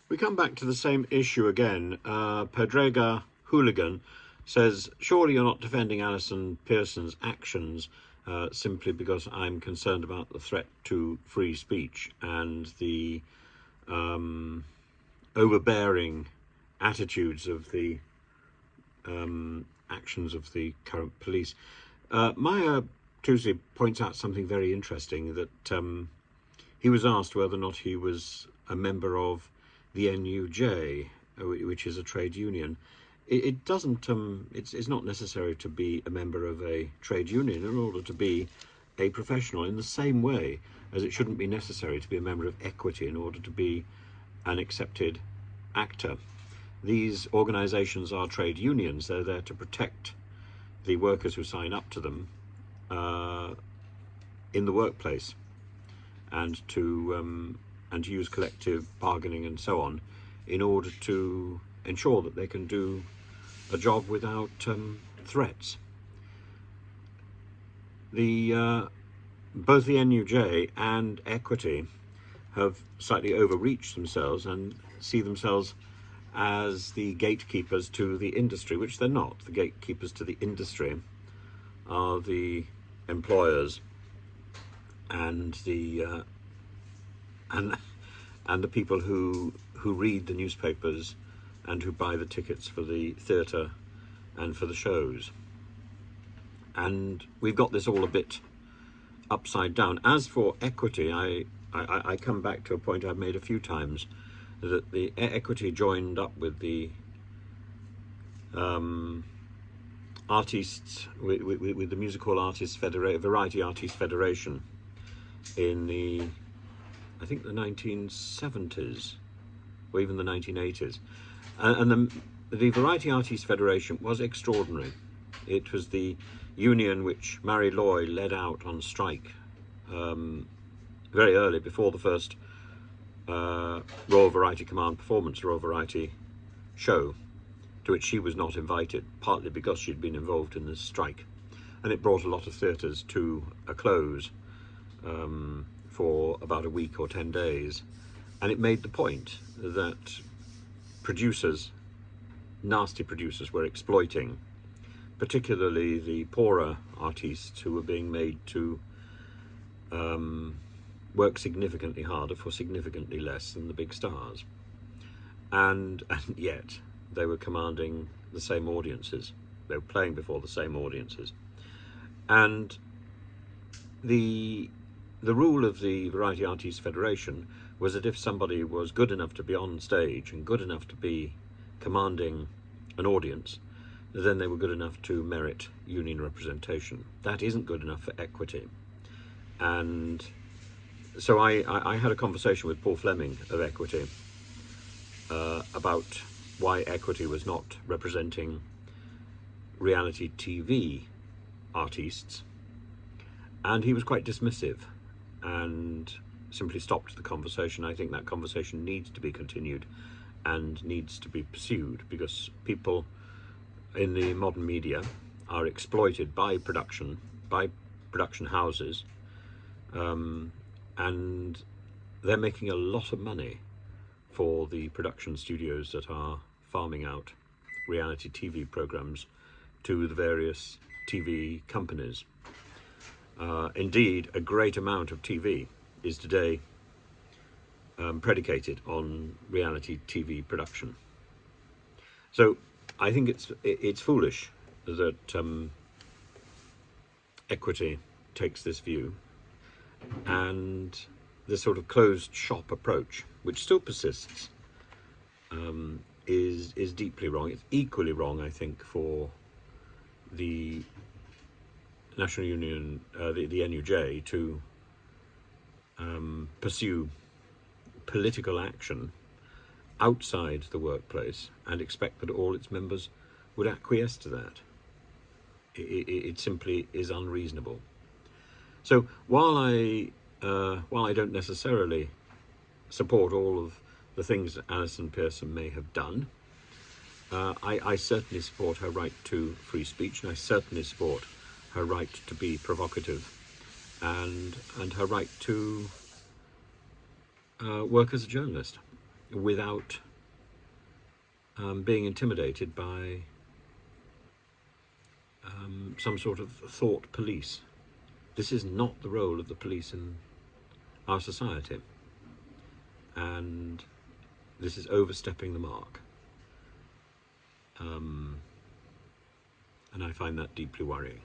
We come back to the same issue again. Pedrega Hooligan says, surely you're not defending Allison Pearson's actions simply because I'm concerned about the threat to free speech and the overbearing attitudes of the actions of the current police. Maya Tuesday points out something very interesting, that he was asked whether or not he was a member of the NUJ, which is a trade union. It doesn't, it's not necessary to be a member of a trade union in order to be a professional, in the same way as it shouldn't be necessary to be a member of Equity in order to be an accepted actor. These organisations are trade unions. They're there to protect the workers who sign up to them in the workplace, and to use collective bargaining and so on in order to ensure that they can do a job without threats. Both the NUJ and Equity have slightly overreached themselves and see themselves as the gatekeepers to the industry, which they're not. The gatekeepers to the industry are the employers and the people who read the newspapers and who buy the tickets for the theatre and for the shows. And we've got this all a bit upside down. As for Equity, I come back to a point I've made a few times, that the Equity joined up with the artists, with the Musical Artists Federation, Variety Artists Federation, in the, I think, the 1970s or even the 1980s. And the Variety Artists Federation was extraordinary. It was the union which Mary Loy led out on strike very early, before the first Royal Variety Command performance, Royal Variety show, to which she was not invited, partly because she'd been involved in this strike. And it brought a lot of theatres to a close for about a week or 10 days. And it made the point that producers, nasty producers, were exploiting particularly the poorer artists who were being made to work significantly harder for significantly less than the big stars. And yet they were commanding the same audiences. They were playing before the same audiences. And the rule of the Variety Artists Federation was that if somebody was good enough to be on stage and good enough to be commanding an audience, then they were good enough to merit union representation. That isn't good enough for Equity. And so I had a conversation with Paul Fleming of Equity about why Equity was not representing reality TV artists, and he was quite dismissive and simply stopped the conversation. I think that conversation needs to be continued and needs to be pursued, because people in the modern media are exploited by production houses, and they're making a lot of money for the production studios that are farming out reality TV programs to the various TV companies. Indeed, a great amount of TV is today predicated on reality TV production. So I think it's foolish that Equity takes this view, and this sort of closed shop approach, which still persists, is deeply wrong. It's equally wrong, I think, for the National Union, the NUJ, to pursue political action outside the workplace and expect that all its members would acquiesce to that. It simply is unreasonable. So while I don't necessarily support all of the things that Allison Pearson may have done, I certainly support her right to free speech, and I certainly support her right to be provocative, and her right to work as a journalist. without being intimidated by some sort of thought police. This is not the role of the police in our society, and this is overstepping the mark. And I find that deeply worrying.